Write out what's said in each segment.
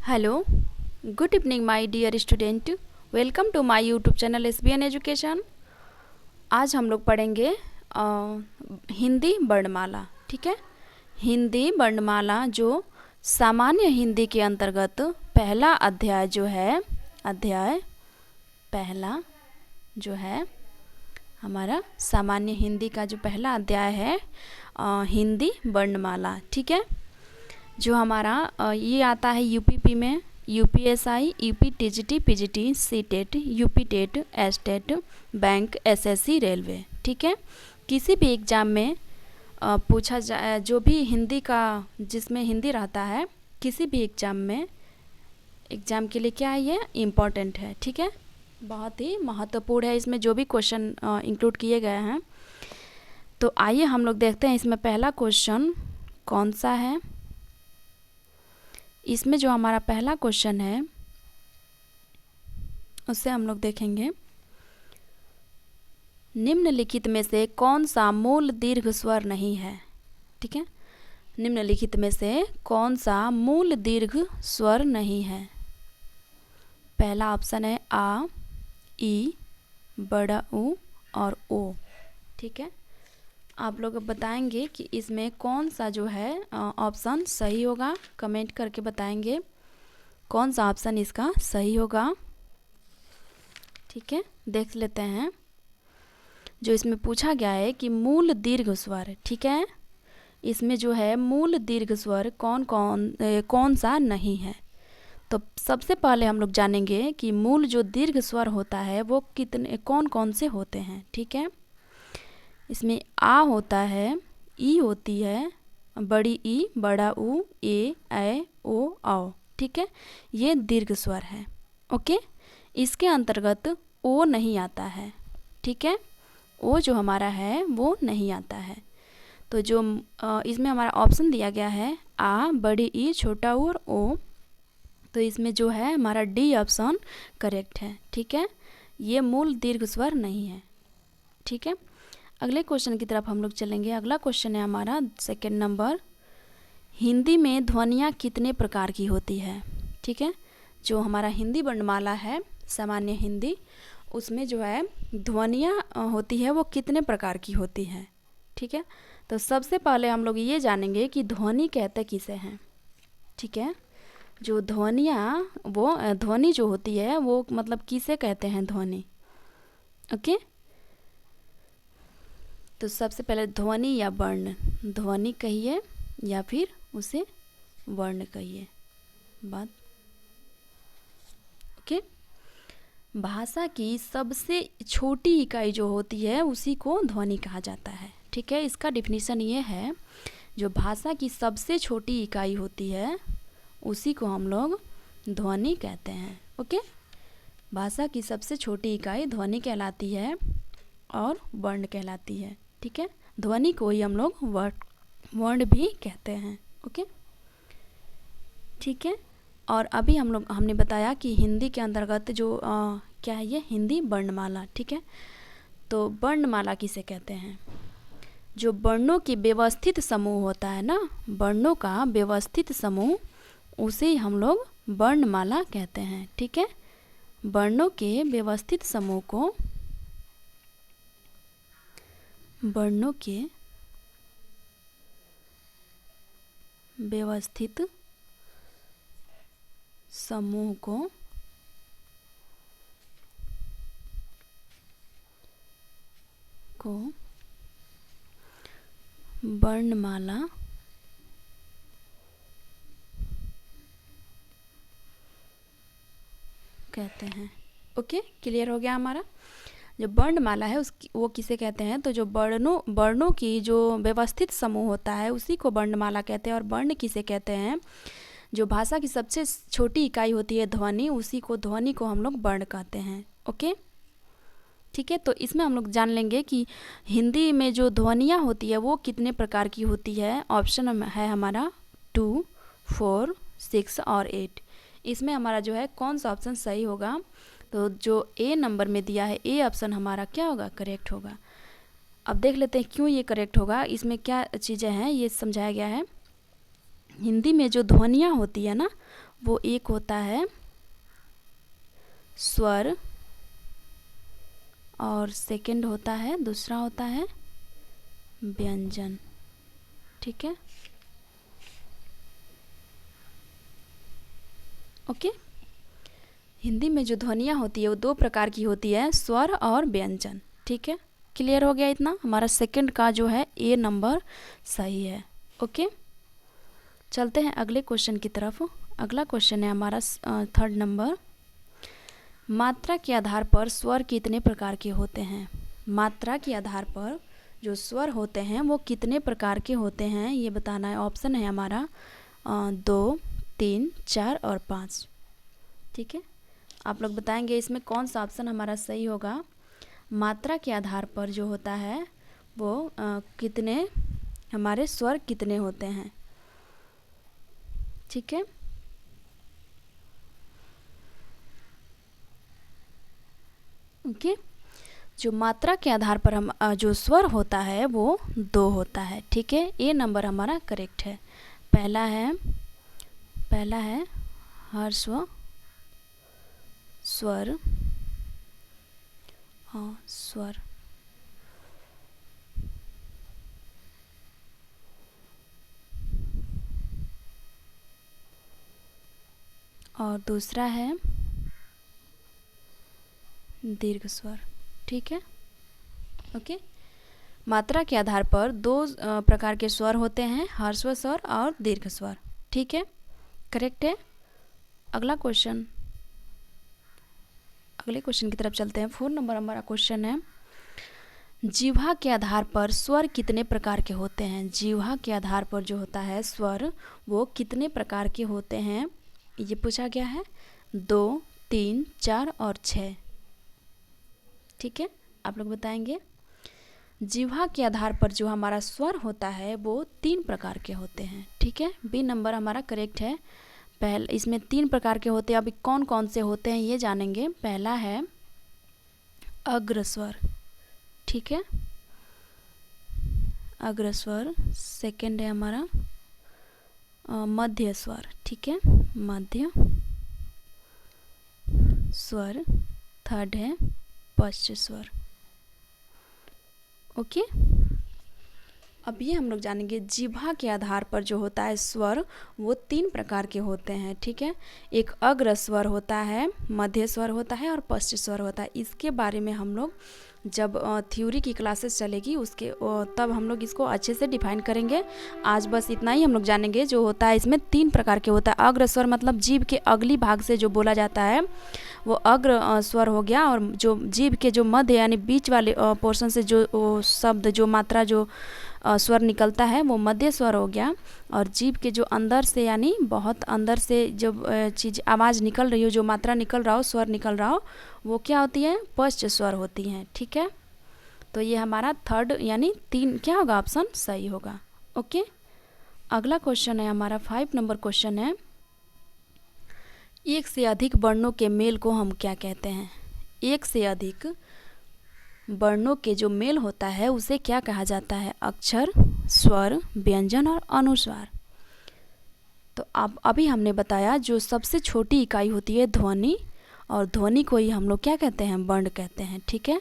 Hello, good evening my dear student. Welcome to my YouTube channel SBN education. आज हम लोग पढ़ेंगे हिंदी वर्णमाला। ठीक है, हिंदी वर्णमाला जो सामान्य हिंदी के अंतर्गत पहला अध्याय जो है, अध्याय पहला जो है हमारा सामान्य हिंदी का जो पहला अध्याय है हिंदी वर्णमाला। ठीक है, जो हमारा ये आता है यूपीपी में, UPSI, UP TGT, PGT, CTET, UP TET, STET, bank, SSC, railway. ठीक है, किसी भी एग्ज़ाम में पूछा जाए, जो भी हिंदी का जिसमें हिंदी रहता है, किसी भी एग्ज़ाम में, एग्ज़ाम के लिए क्या है, ये इम्पॉर्टेंट है। ठीक है, बहुत ही महत्वपूर्ण है। इसमें जो भी क्वेश्चन इंक्लूड किए गए हैं, तो आइए हम लोग देखते हैं इसमें पहला क्वेश्चन कौन सा है। इसमें जो हमारा पहला क्वेश्चन है उससे हम लोग देखेंगे, निम्नलिखित में से कौन सा मूल दीर्घ स्वर नहीं है। ठीक है, निम्नलिखित में से कौन सा मूल दीर्घ स्वर नहीं है। पहला ऑप्शन है आ, ई, बड़ा ऊ और ओ। ठीक है, आप लोग बताएंगे कि इसमें कौन सा जो है ऑप्शन सही होगा। कमेंट करके बताएंगे कौन सा ऑप्शन इसका सही होगा। ठीक है, देख लेते हैं जो इसमें पूछा गया है कि मूल दीर्घ स्वर। ठीक है, इसमें जो है मूल दीर्घ स्वर कौन सा नहीं है। तो सबसे पहले हम लोग जानेंगे कि मूल जो दीर्घ स्वर होता है वो कौन से होते हैं। ठीक है, इसमें आ होता है, ई होती है, बड़ी ई, बड़ा ऊ, ए ओ औ। ठीक है, ये दीर्घ स्वर है। ओके, इसके अंतर्गत ओ नहीं आता है। ठीक है, ओ जो हमारा है वो नहीं आता है। तो जो इसमें हमारा ऑप्शन दिया गया है आ, बड़ी ई, छोटा ऊ और ओ, तो इसमें जो है हमारा डी ऑप्शन करेक्ट है। ठीक है, ये मूल दीर्घ स्वर नहीं है। ठीक है, अगले क्वेश्चन की तरफ हम लोग चलेंगे। अगला क्वेश्चन है हमारा सेकंड नंबर, हिंदी में ध्वनियाँ कितने प्रकार की होती है। ठीक है, जो हमारा हिंदी वर्णमाला है सामान्य हिंदी, उसमें जो है ध्वनियाँ होती है वो कितने प्रकार की होती है। ठीक है, तो सबसे पहले हम लोग ये जानेंगे कि ध्वनि कहते किसे हैं। ठीक है, जो ध्वनियाँ वो ध्वनि जो होती है वो मतलब किसे कहते हैं ध्वनि। ओके, तो सबसे पहले ध्वनि या वर्ण, ध्वनि कहिए या फिर उसे वर्ण कहिए। बात ओके, भाषा की सबसे छोटी इकाई जो होती है उसी को ध्वनि कहा जाता है। ठीक है, इसका डिफिनीशन ये है, जो भाषा की सबसे छोटी इकाई होती है उसी को हम लोग ध्वनि कहते हैं। ओके, भाषा की सबसे छोटी इकाई ध्वनि कहलाती है और वर्ण कहलाती है। ठीक है, ध्वनि को ही हम लोग वर्ण भी कहते हैं। ओके, ठीक है, और अभी हमने बताया कि हिंदी के अंतर्गत जो क्या है, ये हिंदी वर्णमाला। ठीक है, तो वर्णमाला किसे कहते हैं, जो वर्णों की व्यवस्थित समूह होता है ना, वर्णों का व्यवस्थित समूह, उसे हम लोग वर्णमाला कहते हैं। ठीक है, वर्णों के व्यवस्थित समूह को वर्णों के व्यवस्थित समूह को वर्णमाला कहते हैं। ओके, क्लियर हो गया हमारा। जो वर्णमाला है वो किसे कहते हैं, तो जो वर्णों की जो व्यवस्थित समूह होता है उसी को वर्णमाला कहते हैं। और वर्ण किसे कहते हैं, जो भाषा की सबसे छोटी इकाई होती है ध्वनि, ध्वनि को हम लोग वर्ण कहते हैं। ओके, ठीक है, तो इसमें हम लोग जान लेंगे कि हिंदी में जो ध्वनियाँ होती है वो कितने प्रकार की होती है। ऑप्शन है हमारा 2, 4, 6 और 8। इसमें हमारा जो है कौन सा ऑप्शन सही होगा, तो जो ए नंबर में दिया है, ए ऑप्शन हमारा क्या होगा, करेक्ट होगा। अब देख लेते हैं क्यों ये करेक्ट होगा। इसमें क्या चीज़ें हैं ये समझाया गया है। हिंदी में जो ध्वनियाँ होती है ना वो एक होता है स्वर और सेकंड होता है, दूसरा होता है व्यंजन। ठीक है, ओके। हिंदी में जो ध्वनियाँ होती है वो दो प्रकार की होती है, स्वर और व्यंजन। ठीक है, क्लियर हो गया इतना? हमारा सेकंड का जो है ए नंबर सही है। ओके, चलते हैं अगले क्वेश्चन की तरफ। अगला क्वेश्चन है हमारा थर्ड नंबर। मात्रा के आधार पर स्वर कितने प्रकार के होते हैं? मात्रा के आधार पर जो स्वर होते हैं वो कितने प्रकार के होते हैं ये बताना है। ऑप्शन है हमारा 2, 3, 4 और 5। ठीक है, आप लोग बताएंगे इसमें कौन सा ऑप्शन हमारा सही होगा। मात्रा के आधार पर जो होता है वो कितने हमारे स्वर कितने होते हैं। ठीक है, ओके। जो मात्रा के आधार पर हम जो स्वर होता है वो 2 होता है। ठीक है, ए नंबर हमारा करेक्ट है। पहला है ह्रस्व स्वर स्वर, और दूसरा है दीर्घ स्वर। ठीक है, ओके। मात्रा के आधार पर 2 प्रकार के स्वर होते हैं, ह्रस्व स्वर और दीर्घ स्वर। ठीक है, करेक्ट है। अगले क्वेश्चन की तरफ चलते हैं। 4 नंबर हमारा क्वेश्चन है, जिह्वा के आधार पर स्वर कितने प्रकार के होते हैं? जिह्वा के आधार पर जो होता है स्वर वो कितने प्रकार के होते हैं ये पूछा गया है। 2, 3, 4 और 6। ठीक है, आप लोग बताएंगे। जिह्वा के आधार पर जो हमारा स्वर होता है वो 3 प्रकार के होते हैं। ठीक है, बी नंबर हमारा करेक्ट है। इसमें 3 प्रकार के होते हैं। अभी कौन कौन से होते हैं ये जानेंगे। पहला है अग्रस्वर। ठीक है, अग्रस्वर। सेकंड है हमारा मध्य स्वर। ठीक है, मध्य स्वर। थर्ड है पश्च स्वर। ओके, अब ये हम लोग जानेंगे जिह्वा के आधार पर जो होता है स्वर वो 3 प्रकार के होते हैं। ठीक है, एक अग्र स्वर होता है, मध्य स्वर होता है और पश्च स्वर होता है। इसके बारे में हम लोग जब थ्योरी की क्लासेस चलेगी उसके तब हम लोग इसको अच्छे से डिफाइन करेंगे। आज बस इतना ही हम लोग जानेंगे। जो होता है इसमें 3 प्रकार के होता है। अग्र स्वर मतलब जीभ के अगली भाग से जो बोला जाता है वो अग्र स्वर हो गया, और जो जीभ के जो मध्य यानी बीच वाले पोर्शन से जो शब्द जो मात्रा जो स्वर निकलता है वो मध्य स्वर हो गया, और जीभ के जो अंदर से यानी बहुत अंदर से जब चीज़ आवाज़ निकल रही हो, जो मात्रा निकल रहा हो, स्वर निकल रहा हो, वो क्या होती है? पश्च स्वर होती हैं। ठीक है, तो ये हमारा थर्ड यानी 3 क्या होगा? ऑप्शन सही होगा। ओके, अगला क्वेश्चन है हमारा 5 नंबर क्वेश्चन है, एक से अधिक वर्णों के मेल को हम क्या कहते हैं? एक से अधिक वर्णों के जो मेल होता है उसे क्या कहा जाता है? अक्षर, स्वर, व्यंजन और अनुस्वार। तो अब अभी हमने बताया जो सबसे छोटी इकाई होती है ध्वनि, और ध्वनि को ही हम लोग क्या कहते हैं? वर्ण कहते हैं। ठीक है,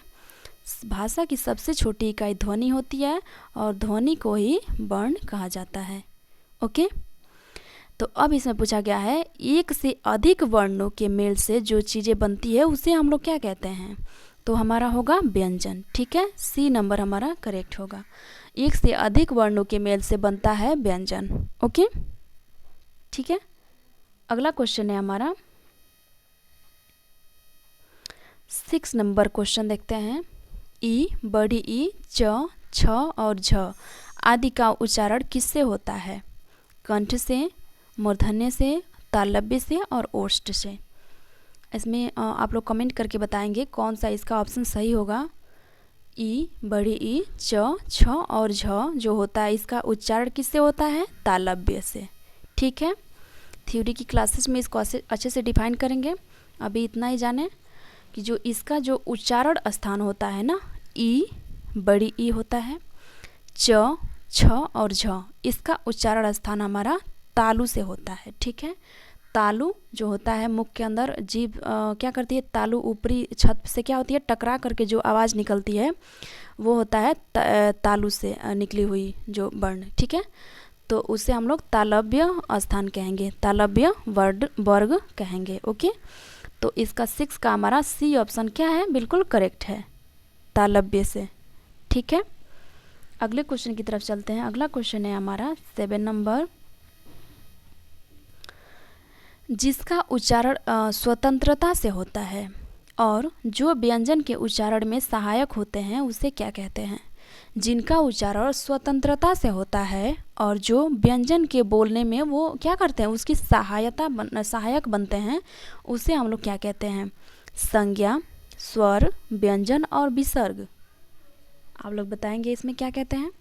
भाषा की सबसे छोटी इकाई ध्वनि होती है और ध्वनि को ही वर्ण कहा जाता है। ओके, तो अब इसमें पूछा गया है एक से अधिक वर्णों के मेल से जो चीज़ें बनती है उसे हम लोग क्या कहते हैं? तो हमारा होगा व्यंजन। ठीक है, सी नंबर हमारा करेक्ट होगा। एक से अधिक वर्णों के मेल से बनता है व्यंजन। ओके, ठीक है। अगला क्वेश्चन है हमारा 6 नंबर क्वेश्चन देखते हैं। ई, बड़ी ई, च, छ और झ आदि का उच्चारण किससे होता है? कंठ से, मूर्धन्य से, तालव्य से और ओष्ठ से। इसमें आप लोग कमेंट करके बताएंगे कौन सा इसका ऑप्शन सही होगा। ई, बड़ी ई, च, छ और झ जो होता है इसका उच्चारण किससे होता है? तालव्य से। ठीक है, थ्योरी की क्लासेस में इसको अच्छे से डिफाइन करेंगे। अभी इतना ही जाने कि जो इसका जो उच्चारण स्थान होता है ना, ई, बड़ी ई होता है, च, छ और झ, इसका उच्चारण स्थान हमारा तालु से होता है। ठीक है, तालु जो होता है मुख के अंदर, जीभ क्या करती है, तालु ऊपरी छत से क्या होती है, टकरा करके जो आवाज़ निकलती है वो होता है तालु से निकली हुई जो वर्ण, ठीक है। तो उसे हम लोग तालव्य स्थान कहेंगे, तालव्य वर्ग कहेंगे। ओके, तो इसका 6 का हमारा सी ऑप्शन क्या है, बिल्कुल करेक्ट है, तालव्य से, ठीक है। अगले क्वेश्चन की तरफ चलते हैं। अगला क्वेश्चन है हमारा 7 नंबर। जिसका उच्चारण स्वतंत्रता से होता है और जो व्यंजन के उच्चारण में सहायक होते हैं उसे क्या कहते हैं। जिनका उच्चारण स्वतंत्रता से होता है और जो व्यंजन के बोलने में वो क्या करते हैं, उसकी सहायक बनते हैं, उसे हम लोग क्या कहते हैं। संज्ञा, स्वर, व्यंजन और विसर्ग। आप लोग बताएंगे इसमें क्या कहते हैं।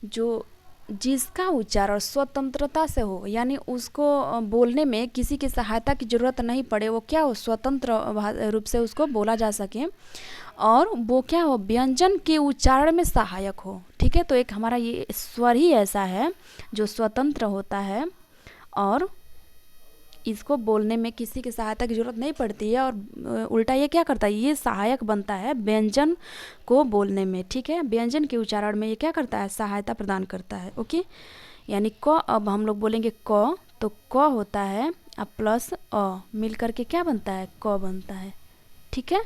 जो जिसका उच्चारण स्वतंत्रता से हो, यानी उसको बोलने में किसी की सहायता की ज़रूरत नहीं पड़े, वो क्या हो, स्वतंत्र रूप से उसको बोला जा सके, और वो क्या हो, व्यंजन के उच्चारण में सहायक हो, ठीक है। तो एक हमारा ये स्वर ही ऐसा है जो स्वतंत्र होता है और इसको बोलने में किसी की सहायता की ज़रूरत नहीं पड़ती है, और उल्टा ये क्या करता है, ये सहायक बनता है व्यंजन को बोलने में, ठीक है। व्यंजन के उच्चारण में ये क्या करता है, सहायता प्रदान करता है। ओके, यानी क, अब हम लोग बोलेंगे क, तो क होता है अब प्लस अ मिल करके क्या बनता है, क बनता है, ठीक है।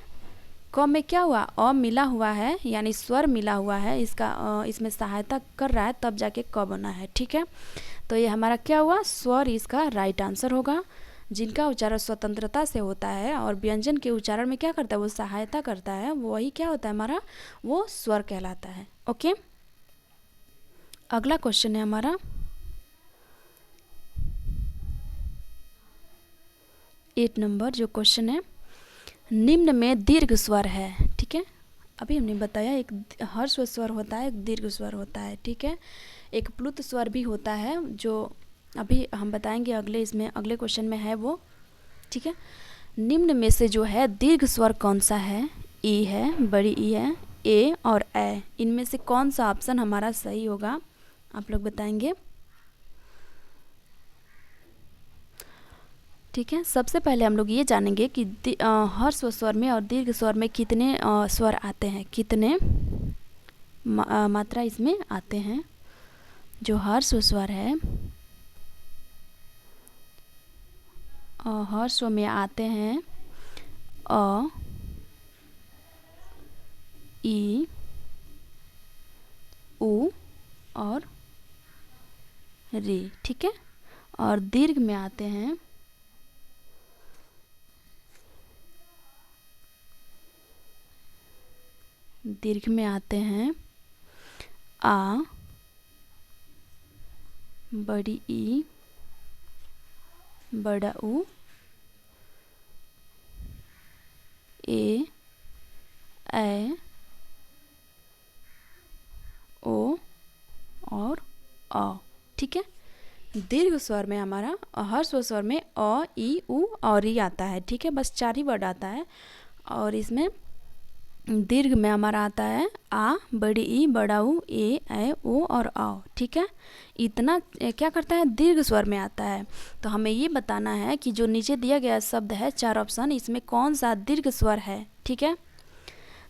क में क्या हुआ, अ मिला हुआ है, यानी स्वर मिला हुआ है, इसका इसमें सहायता कर रहा है, तब जाके क बना है, ठीक है। तो ये हमारा क्या हुआ, स्वर इसका राइट आंसर होगा। जिनका उच्चारण स्वतंत्रता से होता है और व्यंजन के उच्चारण में क्या करता है, वो सहायता करता है, वही क्या होता है हमारा, वो स्वर कहलाता है। ओके, अगला क्वेश्चन है हमारा 8 नंबर। जो क्वेश्चन है, निम्न में दीर्घ स्वर है, ठीक है। अभी हमने बताया एक ह्रस्व स्वर होता है, एक दीर्घ स्वर होता है, ठीक है। एक प्लुत स्वर भी होता है जो अभी हम बताएंगे अगले क्वेश्चन में है वो, ठीक है। निम्न में से जो है दीर्घ स्वर कौन सा है, ई है, बड़ी ई है, ए और ए, इनमें से कौन सा ऑप्शन हमारा सही होगा, आप लोग बताएंगे, ठीक है। सबसे पहले हम लोग ये जानेंगे कि ह्रस्व स्वर में और दीर्घ स्वर में कितने स्वर आते हैं, कितने मात्रा इसमें आते हैं। जो ह्रस्व स्वर है ह्रस्व में आते हैं अ, ई, उ और री, ठीक है। और दीर्घ में आते हैं आ, बड़ी ई, बड़ा उ, ए, ओ और अ, ठीक है। दीर्घ स्वर में हमारा ह्रस्व स्वर में अ, ई, उ और ई आता है, ठीक है। बस 4 ही वर्ड आता है। और इसमें दीर्घ में हमारा आता है आ, बड़ी ई, बड़ा उ, ए, ओ और औ, ठीक है। इतना क्या करता है, दीर्घ स्वर में आता है। तो हमें ये बताना है कि जो नीचे दिया गया शब्द है 4 ऑप्शन, इसमें कौन सा दीर्घ स्वर है, ठीक है।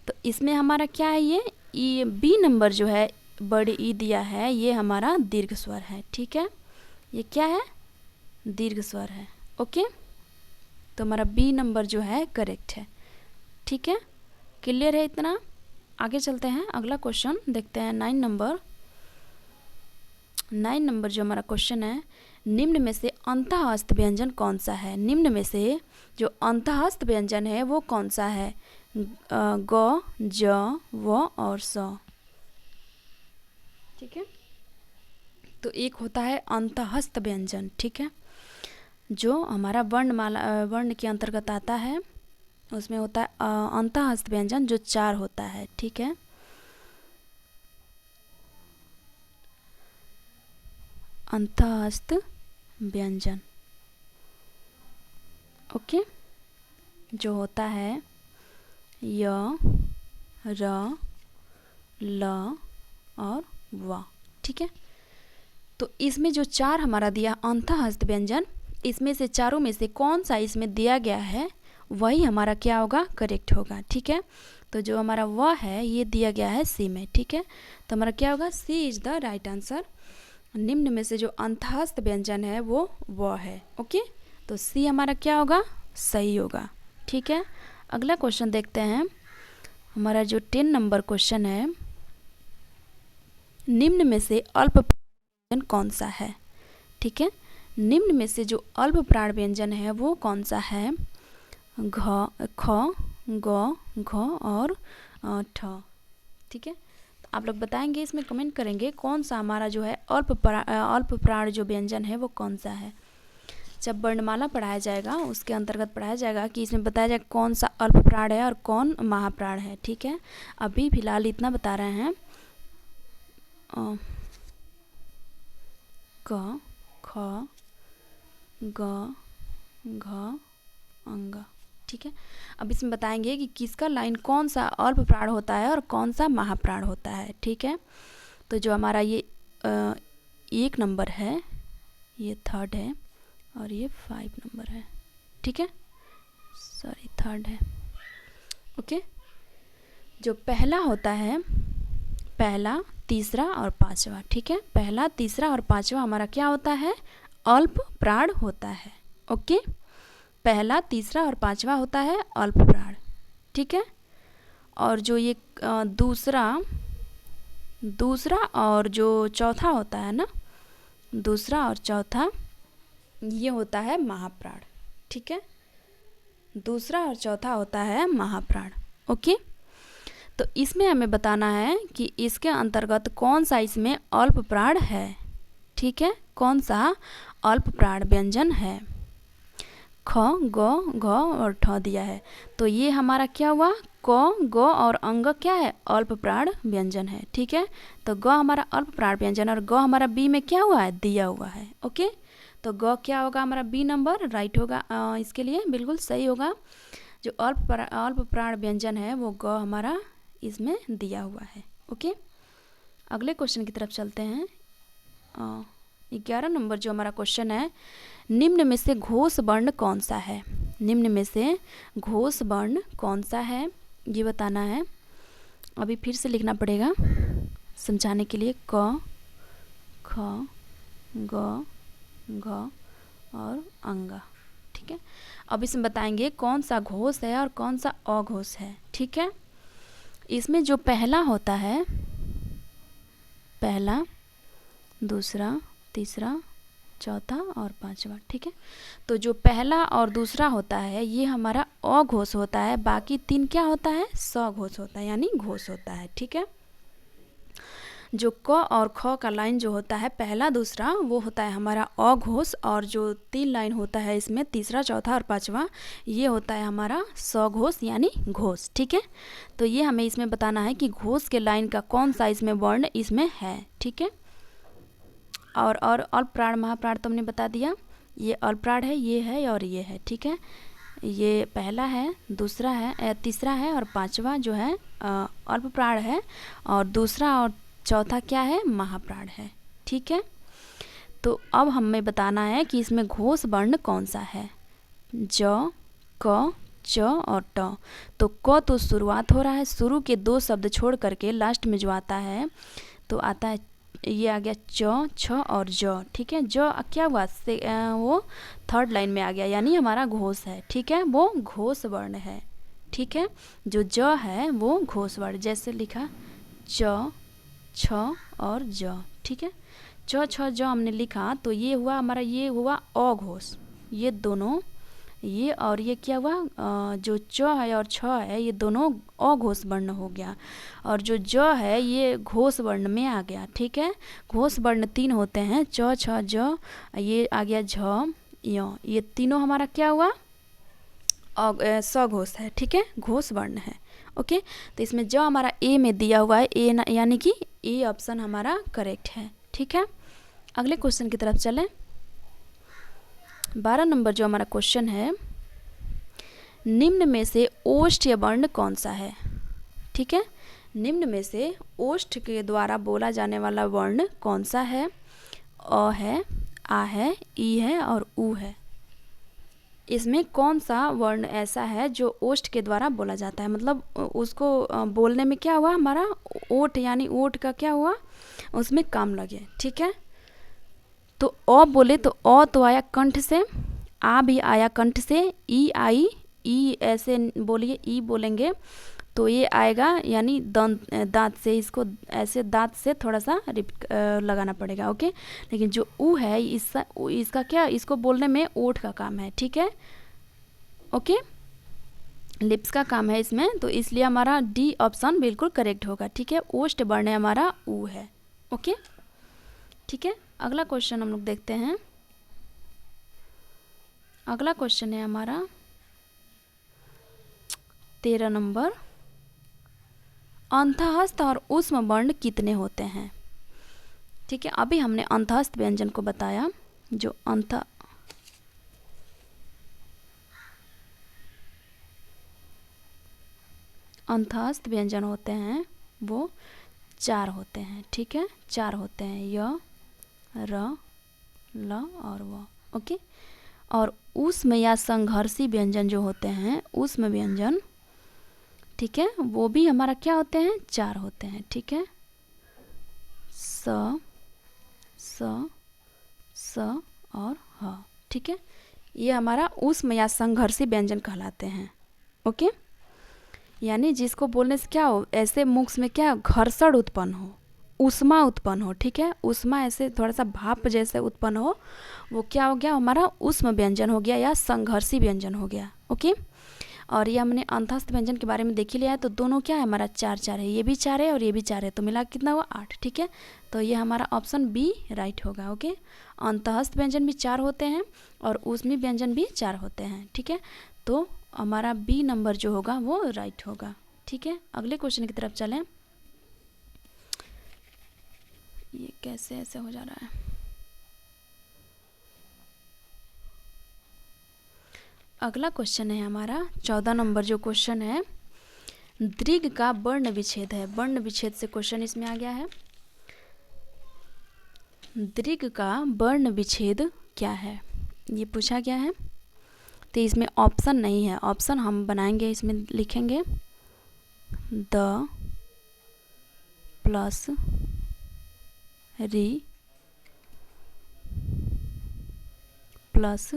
तो इसमें हमारा क्या है, ये बी नंबर जो है बड़ी ई दिया है, ये हमारा दीर्घ स्वर है, ठीक है। ये क्या है, दीर्घ स्वर है। ओके, तो हमारा बी नंबर जो है करेक्ट है, ठीक है। क्लियर है इतना। आगे चलते हैं, अगला क्वेश्चन देखते हैं 9 नंबर। 9 नंबर जो हमारा क्वेश्चन है, निम्न में से अंतःस्थ व्यंजन कौन सा है। निम्न में से जो अंतःस्थ व्यंजन है वो कौन सा है, ग, ज, व और स, ठीक है। तो एक होता है अंतःस्थ व्यंजन, ठीक है, जो हमारा वर्ण के अंतर्गत आता है, उसमें होता है अंतःस्थ व्यंजन जो 4 होता है, ठीक है। अंतःस्थ व्यंजन, ओके, जो होता है य, र, ल और व, ठीक है। तो इसमें जो 4 हमारा दिया अंतःस्थ व्यंजन, इसमें से चारों में से कौन सा इसमें दिया गया है वही हमारा क्या होगा, करेक्ट होगा। ठीक है, तो जो हमारा व है ये दिया गया है सी में। ठीक है, तो हमारा क्या होगा, सी इज द राइट आंसर। निम्न में से जो अंतःस्थ व्यंजन है वो व है। ओके, तो सी हमारा क्या होगा, सही होगा। ठीक है, अगला क्वेश्चन देखते हैं। हमारा जो 10 नंबर क्वेश्चन है, निम्न में से अल्प व्यंजन कौन सा है। ठीक है, निम्न में से जो अल्प प्राण व्यंजन है वो कौन सा है, घ, ख, ग, घ और ठ। ठीक है, तो आप लोग बताएंगे, इसमें कमेंट करेंगे कौन सा हमारा जो है अल्प प्राण जो व्यंजन है वो कौन सा है। जब वर्णमाला पढ़ाया जाएगा उसके अंतर्गत पढ़ाया जाएगा कि इसमें बताया जाएगा कौन सा अल्प प्राण है और कौन महाप्राण है। ठीक है, अभी फिलहाल इतना बता रहे हैं, क, ख, ग, घ, अंग। ठीक है, अब इसमें बताएंगे कि किसका लाइन कौन सा अल्प प्राण होता है और कौन सा महाप्राण होता है। ठीक है, तो जो हमारा ये 1 नंबर है ये 3rd है और ये 5 नंबर है। ठीक है, सॉरी 3rd है। ओके, जो पहला होता है, पहला, तीसरा और पांचवा। ठीक है, पहला, तीसरा और पांचवा हमारा क्या होता है, अल्प प्राण होता है। ओके, पहला, तीसरा और पांचवा होता है अल्प प्राण। ठीक है, और जो ये दूसरा और जो चौथा होता है ना, दूसरा और चौथा ये होता है महाप्राण। ठीक है, दूसरा और चौथा होता है महाप्राण। ओके, तो इसमें हमें बताना है कि इसके अंतर्गत कौन सा इसमें अल्प प्राण है। ठीक है, कौन सा अल्प प्राण व्यंजन है। ख, ग, घ और ठ दिया है, तो ये हमारा क्या हुआ, क, ग और अंग क्या है, अल्प प्राण व्यंजन है। ठीक है, तो ग हमारा अल्प प्राण व्यंजन और ग हमारा बी में क्या हुआ है, दिया हुआ है। ओके, तो ग क्या होगा हमारा, बी नंबर राइट होगा, इसके लिए बिल्कुल सही होगा। जो अल्प प्राण व्यंजन है वो ग हमारा इसमें दिया हुआ है। ओके, अगले क्वेश्चन की तरफ चलते हैं। 11 नंबर जो हमारा क्वेश्चन है, निम्न में से घोष वर्ण कौन सा है। निम्न में से घोष वर्ण कौन सा है ये बताना है। अभी फिर से लिखना पड़ेगा समझाने के लिए, क, ख, ग, घ और अंग। ठीक है, अब इसमें बताएंगे कौन सा घोष है और कौन सा अघोष है। ठीक है, इसमें जो पहला होता है, पहला, दूसरा, तीसरा, चौथा और पांचवा। ठीक है, तो जो पहला और दूसरा होता है ये हमारा अघोष होता है, बाकी 3 क्या होता है, सघोष होता है, यानी घोष होता है। ठीक है, जो क और ख का लाइन जो होता है पहला दूसरा वो होता है हमारा अघोष, और जो 3 लाइन होता है इसमें तीसरा, चौथा और पांचवा ये होता है हमारा सघोष यानी घोष। ठीक है, तो ये हमें इसमें बताना है कि घोष के लाइन का कौन सा इसमें वर्ण इसमें है। ठीक है, और अल्प प्राण महाप्राण तो हमने बता दिया, ये अल्प प्राण है, ये है और ये है। ठीक है, ये पहला है, दूसरा है, तीसरा है और पांचवा जो है अल्प प्राण है, और दूसरा और चौथा क्या है, महाप्राण है। ठीक है, तो अब हमें बताना है कि इसमें घोष वर्ण कौन सा है। ज, क, च और ट। तो क तो शुरुआत हो रहा है, शुरू के 2 शब्द छोड़ करके लास्ट में जो आता है तो आता है, ये आ गया च, छ और ज। ठीक है, ज क्या हुआ, वो 3rd लाइन में आ गया, यानी हमारा घोष है। ठीक है, वो घोष वर्ण है। ठीक है, जो ज है वो घोष वर्ण, जैसे लिखा च, छ और ज। ठीक है, च, छ, ज हमने लिखा तो ये हुआ हमारा, ये हुआ अघोष, ये दोनों, ये और ये क्या हुआ, जो च है और छ है ये दोनों अघोष वर्ण हो गया, और जो ज है ये घोष वर्ण में आ गया। ठीक है, घोष वर्ण 3 होते हैं, च, छ, ज, ये आ गया झ, य, ये तीनों हमारा क्या हुआ, सघोष है। ठीक है, घोष वर्ण है। ओके, तो इसमें जो हमारा ए में दिया हुआ है, ए यानी कि ए ऑप्शन हमारा करेक्ट है। ठीक है, अगले क्वेश्चन की तरफ चलें। 12 नंबर जो हमारा क्वेश्चन है, निम्न में से ओष्ठ्य वर्ण कौन सा है। ठीक है, निम्न में से ओष्ठ के द्वारा बोला जाने वाला वर्ण कौन सा है। अ है, आ है, ई है और उ है। इसमें कौन सा वर्ण ऐसा है जो ओष्ठ के द्वारा बोला जाता है, मतलब उसको बोलने में क्या हुआ, हमारा ओठ यानी ओठ का क्या हुआ, उसमें काम लगे। ठीक है, तो अ बोले तो अ तो आया कंठ से, आ भी आया कंठ से, ई आई, ई ऐसे बोलिए, ई बोलेंगे तो ये आएगा यानी दांत से, इसको ऐसे दांत से थोड़ा सा लगाना पड़ेगा। ओके, लेकिन जो ऊ है इसका क्या, इसको बोलने में ओठ का काम है। ठीक है, ओके, लिप्स का काम है इसमें, तो इसलिए हमारा डी ऑप्शन बिल्कुल करेक्ट होगा। ठीक है, ओष्ठ वर्ण हमारा ऊ है। ओके, ठीक है, अगला क्वेश्चन हम लोग देखते हैं। अगला क्वेश्चन है हमारा 13 नंबर, अंतःस्थ और ऊष्म वर्ण कितने होते हैं। ठीक है, अभी हमने अंतःस्थ व्यंजन को बताया, जो अंतःस्थ व्यंजन होते हैं वो 4 होते हैं। ठीक है, 4 होते हैं, य, र, ल और व। ओके, और ऊष्म या संघर्षी व्यंजन जो होते हैं, ऊष्म व्यंजन, ठीक है, वो भी हमारा क्या होते हैं, 4 होते हैं। ठीक है, स, स, स और ह। ठीक है, ये हमारा ऊष्म या संघर्षी व्यंजन कहलाते हैं। ओके, यानी जिसको बोलने से क्या हो, ऐसे मुख में क्या घर्षण उत्पन्न हो, ऊष्मा उत्पन्न हो। ठीक है, ऊष्मा ऐसे थोड़ा सा भाप जैसे उत्पन्न हो, वो क्या हो गया, हमारा ऊष्म व्यंजन हो गया या संघर्षी व्यंजन हो गया। ओके, और ये हमने अंतःस्थ व्यंजन के बारे में देख ही लिया है, तो दोनों क्या है हमारा 4 है, ये भी 4 है और ये भी 4 है, तो मिला कितना हुआ 8। ठीक है, तो ये हमारा ऑप्शन बी राइट होगा। ओके, अंतःस्थ व्यंजन भी 4 होते हैं और ऊष्मी व्यंजन भी 4 होते हैं। ठीक है, तो हमारा बी नंबर जो होगा वो राइट होगा। ठीक है, अगले क्वेश्चन की तरफ चलें। ये कैसे ऐसे हो जा रहा है। अगला क्वेश्चन है हमारा 14 नंबर जो क्वेश्चन है, दीर्घ का वर्ण विच्छेद है। वर्ण विच्छेद से क्वेश्चन इसमें आ गया है। दीर्घ का वर्ण विच्छेद क्या है, ये पूछा गया है। तो इसमें ऑप्शन नहीं है, ऑप्शन हम बनाएंगे, इसमें लिखेंगे द प्लस री प्लस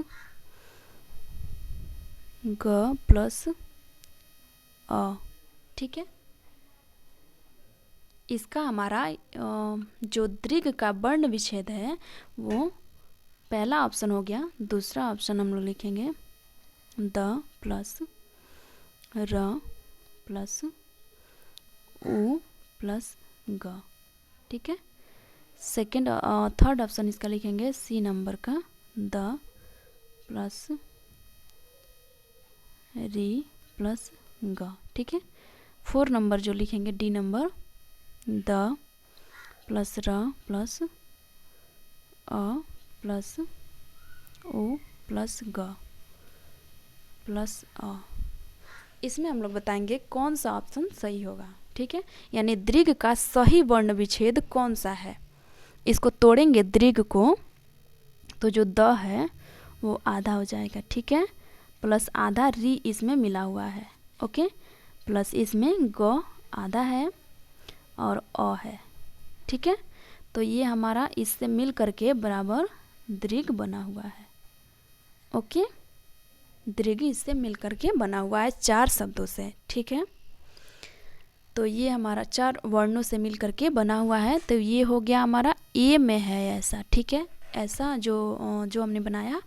ग प्लस अ। ठीक है, इसका हमारा जो दीर्घ का वर्ण विच्छेद है वो पहला ऑप्शन हो गया। दूसरा ऑप्शन हम लोग लिखेंगे द प्लस र प्लस उ प्लस ग। ठीक है, सेकंड थर्ड ऑप्शन इसका लिखेंगे सी नंबर का द प्लस री प्लस ग। ठीक है, 4 नंबर जो लिखेंगे डी नंबर द प्लस र प्लस अ प्लस ओ प्लस ग प्लस अ। इसमें हम लोग बताएंगे कौन सा ऑप्शन सही होगा। ठीक है, यानी दीर्घ का सही वर्ण विच्छेद कौन सा है। इसको तोड़ेंगे दीर्घ को, तो जो द है वो आधा हो जाएगा। ठीक है, प्लस आधा री इसमें मिला हुआ है। ओके, प्लस इसमें ग आधा है और अ है। ठीक है, तो ये हमारा इससे मिल करके बराबर दीर्घ बना हुआ है। ओके, दीर्घ इससे मिल करके बना हुआ है 4 शब्दों से। ठीक है, तो ये हमारा 4 वर्णों से मिल करके बना हुआ है, तो ये हो गया हमारा ए में है ऐसा। ठीक है, ऐसा जो हमने बनाया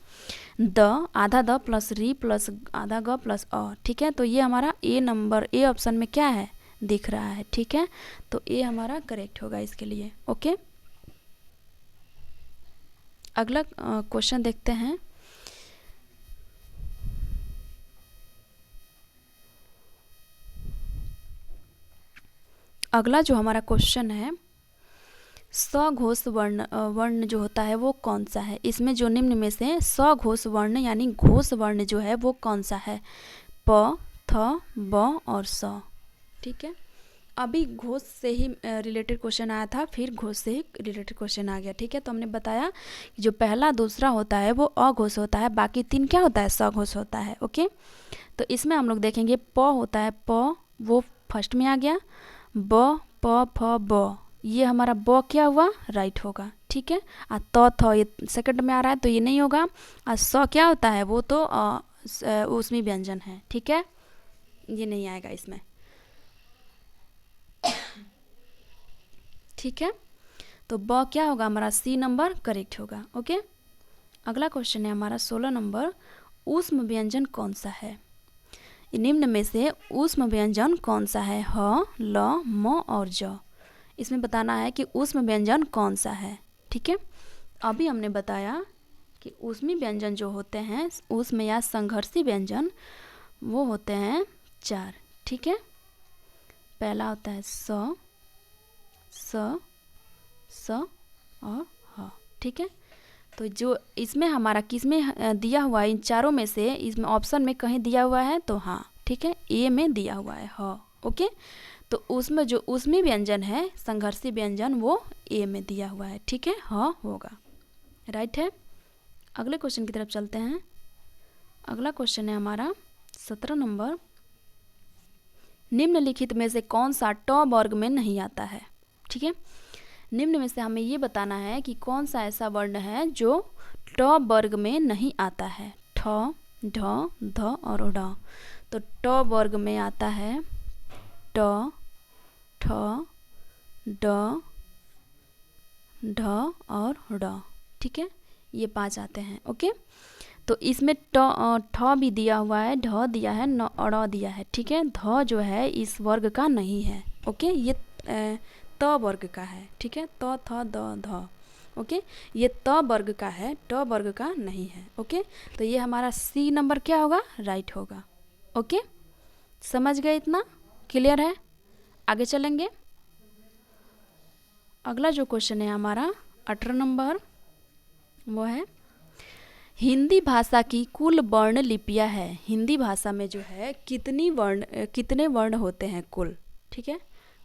द आधा द प्लस री प्लस आधा ग प्लस अ। ठीक है, तो ये हमारा ए नंबर, ए ऑप्शन में क्या है दिख रहा है। ठीक है, तो ए हमारा करेक्ट होगा इसके लिए। ओके, अगला क्वेश्चन देखते हैं। अगला जो हमारा क्वेश्चन है, सघोष वर्ण जो होता है वो कौन सा है। इसमें जो निम्न में से सघोष वर्ण यानी घोष वर्ण जो है वो कौन सा है, प थ ब और स। ठीक है, अभी घोष से ही रिलेटेड क्वेश्चन आया था, फिर घोष से ही रिलेटेड क्वेश्चन आ गया, ठीक है। तो हमने बताया कि जो पहला दूसरा होता है वो अघोष होता है, बाकी 3 क्या होता है, सघोष होता है। ओके, तो इसमें हम लोग देखेंगे प होता है, प वो फर्स्ट में आ गया, ब प फ ब, ये हमारा ब क्या हुआ, राइट होगा, ठीक है। त थ ये सेकंड में आ रहा है तो ये नहीं होगा। स क्या होता है, वो तो उसमें व्यंजन है, ठीक है, ये नहीं आएगा इसमें, ठीक है। तो ब क्या होगा हमारा, सी नंबर करेक्ट होगा। ओके, अगला क्वेश्चन है हमारा 16 नंबर, ऊष्म व्यंजन कौन सा है। निम्न में से ऊष्म व्यंजन कौन सा है, ह, ल, म और ज। इसमें बताना है कि ऊष्म व्यंजन कौन सा है, ठीक है। अभी हमने बताया कि ऊष्मी व्यंजन जो होते हैं, ऊष्म या संघर्षी व्यंजन, वो होते हैं 4, ठीक है। पहला होता है स, स और ह, ठीक है। तो जो इसमें हमारा किसमें दिया हुआ है, इन चारों में से इसमें ऑप्शन में कहीं दिया हुआ है तो हाँ, ठीक है, ए में दिया हुआ है ह। ओके, तो उसमें जो उसमें व्यंजन है संघर्षी व्यंजन वो ए में दिया हुआ है, ठीक है, ह होगा, राइट है। अगले क्वेश्चन की तरफ चलते हैं। अगला क्वेश्चन है हमारा 17 नंबर, निम्नलिखित में से कौन सा ट वर्ग में नहीं आता है, ठीक है। निम्न में से हमें ये बताना है कि कौन सा ऐसा वर्ण है जो ट वर्ग में नहीं आता है, ठ, ढ, ध और ढ। तो ट वर्ग में आता है ट, ठ, ड, ढ और ढ, ठीक है, ये 5 आते हैं। ओके, तो इसमें ठ भी दिया हुआ है, ढ दिया है, न ड़ दिया है, ठीक है। ध जो है इस वर्ग का नहीं है। ओके, ये त वर्ग का है, ठीक है, त थ द ध। ओके, ये त वर्ग का है, ट वर्ग का नहीं है। ओके, तो ये हमारा सी नंबर क्या होगा, राइट होगा। ओके, समझ गए, इतना क्लियर है। आगे चलेंगे। अगला जो क्वेश्चन है हमारा 18 नंबर, वो है हिंदी भाषा की कुल वर्ण लिपियाँ है। हिंदी भाषा में जो है कितने वर्ण होते हैं कुल, ठीक है।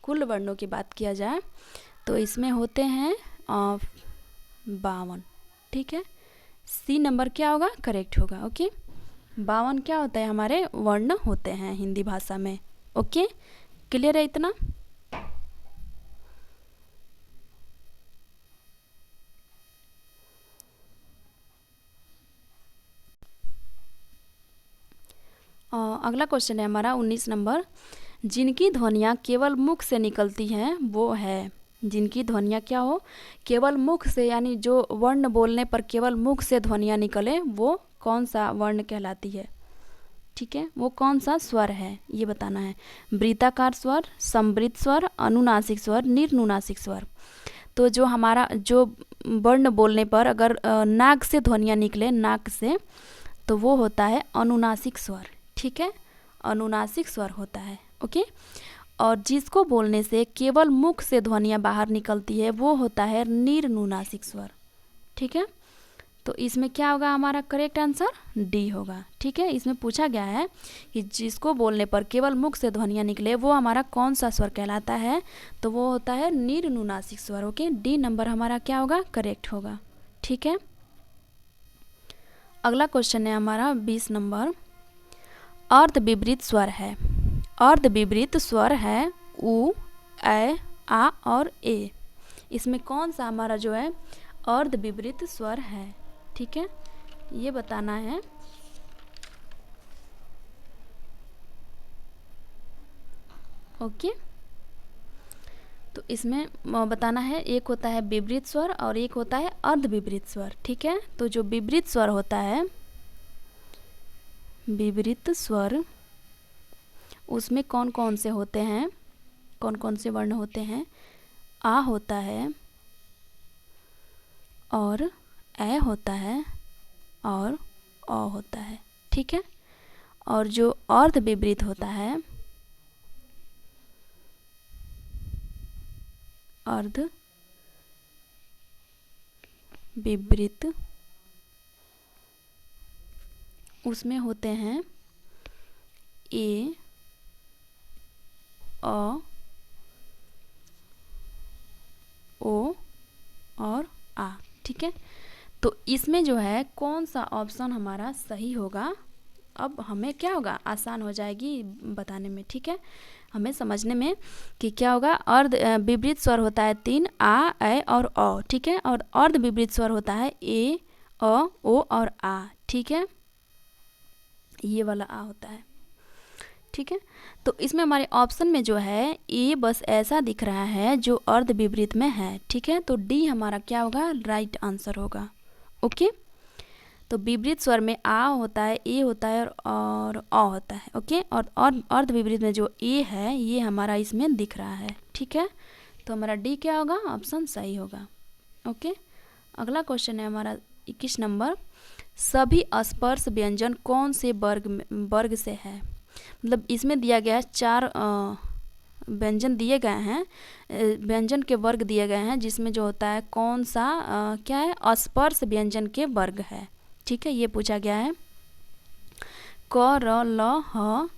कुल वर्णों की बात किया जाए तो इसमें होते हैं 52, ठीक है। सी नंबर क्या होगा, करेक्ट होगा। ओके, 52 क्या होता है, हमारे वर्ण होते हैं हिंदी भाषा में। ओके, क्लियर है इतना। अगला क्वेश्चन है हमारा 19 नंबर, जिनकी ध्वनियाँ केवल मुख से निकलती हैं वो है। जिनकी ध्वनियाँ क्या हो, केवल मुख से, यानी जो वर्ण बोलने पर केवल मुख से ध्वनियाँ निकले वो कौन सा वर्ण कहलाती है, ठीक है, वो कौन सा स्वर है, ये बताना है। वृत्ताकार स्वर, संवृत स्वर, अनुनासिक स्वर, निर्नुनासिक स्वर। तो जो हमारा जो वर्ण बोलने पर अगर नाक से ध्वनियाँ निकले, नाक से, तो वो होता है अनुनासिक स्वर, ठीक है, अनुनासिक स्वर होता है। ओके, और जिसको बोलने से केवल मुख से ध्वनियाँ बाहर निकलती है वो होता है निर्नुनासिक स्वर, ठीक है। तो इसमें क्या होगा हमारा करेक्ट आंसर, डी होगा, ठीक है। इसमें पूछा गया है कि जिसको बोलने पर केवल मुख से ध्वनियाँ निकले वो हमारा कौन सा स्वर कहलाता है, तो वो होता है निर्नुनासिक स्वर। ओके, डी नंबर हमारा क्या होगा, करेक्ट होगा, ठीक है। अगला क्वेश्चन है हमारा 20 नंबर, अर्ध विपरीत स्वर है। अर्ध विपरीत स्वर है उ, ए, आ और ए। इसमें कौन सा हमारा जो है अर्ध विपरीत स्वर है, ठीक है, ये बताना है। ओके, तो इसमें बताना है, एक होता है विपरीत स्वर और एक होता है अर्ध विपरीत स्वर, ठीक है। तो जो विपरीत स्वर होता है, विपरीत स्वर, उसमें कौन कौन से होते हैं, कौन कौन से वर्ण होते हैं, आ होता है और ए होता है और अ होता है, ठीक है। और जो अर्ध विपरीत होता है, अर्ध विपरीत, उसमें होते हैं ए, अ, ओ और आ। ठीक है, तो इसमें जो है कौन सा ऑप्शन हमारा सही होगा, अब हमें क्या होगा, आसान हो जाएगी बताने में। ठीक है, हमें समझने में कि क्या होगा। अर्ध विपरीत स्वर होता है 3, आ, ए और औ। ठीक है, और अर्ध विपरीत स्वर होता है ए, अ, ओ और आ। ठीक है, ये वाला आ होता है। ठीक है, तो इसमें हमारे ऑप्शन में जो है ए बस ऐसा दिख रहा है जो अर्ध विपरीत में है। ठीक है, तो डी हमारा क्या होगा, राइट आंसर होगा। ओके, तो विपरीत स्वर में आ होता है, ए होता है और अ होता है। ओके, और अर्ध विपरीत में जो ए है ये हमारा इसमें दिख रहा है। ठीक है, तो हमारा डी क्या होगा, ऑप्शन सही होगा। ओके, अगला क्वेश्चन है हमारा 21 नंबर। सभी स्पर्श व्यंजन कौन से वर्ग से है। मतलब इसमें दिया गया है 4 व्यंजन दिए गए हैं, व्यंजन के वर्ग दिए गए हैं, जिसमें जो होता है कौन सा क्या है, स्पर्श व्यंजन के वर्ग है। ठीक है, ये पूछा गया है। क, र, ल, ह,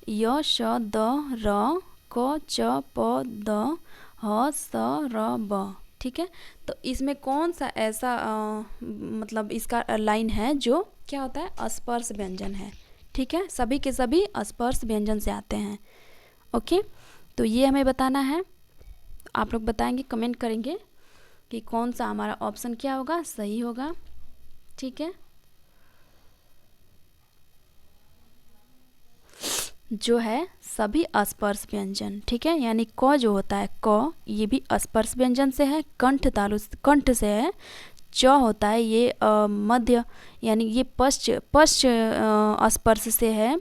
य, श, द, र, क, च, प, द, ह, स, र, ब। ठीक है, तो इसमें कौन सा ऐसा मतलब इसका लाइन है जो क्या होता है, स्पर्श व्यंजन है। ठीक है, सभी के सभी स्पर्श व्यंजन से आते हैं। ओके, तो ये हमें बताना है। आप लोग बताएंगे, कमेंट करेंगे कि कौन सा हमारा ऑप्शन क्या होगा, सही होगा। ठीक है, जो है सभी स्पर्श व्यंजन। ठीक है, यानी क जो होता है क, ये भी स्पर्श व्यंजन से है, कंठ से है। च होता है ये मध्य, यानी ये पश्च स्पर्श से है।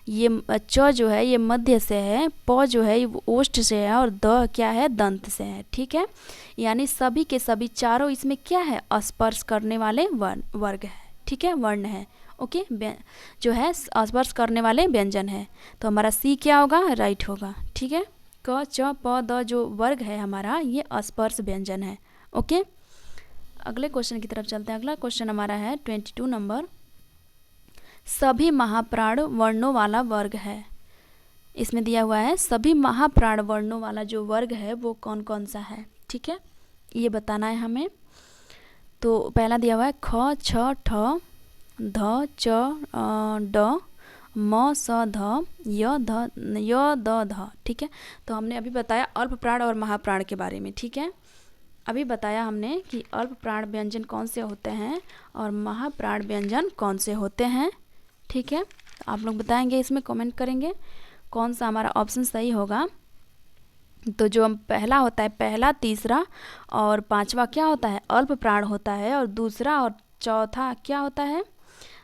ये च जो है ये मध्य से है। प जो है ये ओष्ठ से है, और द क्या है, दंत से है। ठीक है, यानी सभी के सभी चारों इसमें क्या है, स्पर्श करने वाले वर्ग है। ठीक है, वर्ण है। ओके, जो है स्पर्श करने वाले व्यंजन है। तो हमारा सी क्या होगा, राइट होगा। ठीक है, क, च, प, द जो वर्ग है हमारा ये स्पर्श व्यंजन है। ओके, अगले क्वेश्चन की तरफ चलते हैं। अगला क्वेश्चन हमारा है 22 नंबर। सभी महाप्राण वर्णों वाला वर्ग है। इसमें दिया हुआ है सभी महाप्राण वर्णों वाला जो वर्ग है वो कौन कौन सा है। ठीक है, ये बताना है हमें। तो पहला दिया हुआ है ख, छ, ठ, ध, च, ड, म, स, ध, य, द, ध। ठीक है, तो हमने अभी बताया अल्प प्राण और महाप्राण के बारे में। ठीक है, अभी बताया हमने कि अल्प प्राण व्यंजन कौन से होते हैं और महाप्राण व्यंजन कौन से होते हैं। ठीक है, तो आप लोग बताएंगे, इसमें कमेंट करेंगे कौन सा हमारा ऑप्शन सही होगा। तो जो हम पहला होता है, पहला, तीसरा और पांचवा क्या होता है, अल्प प्राण होता है, और दूसरा और चौथा क्या होता है,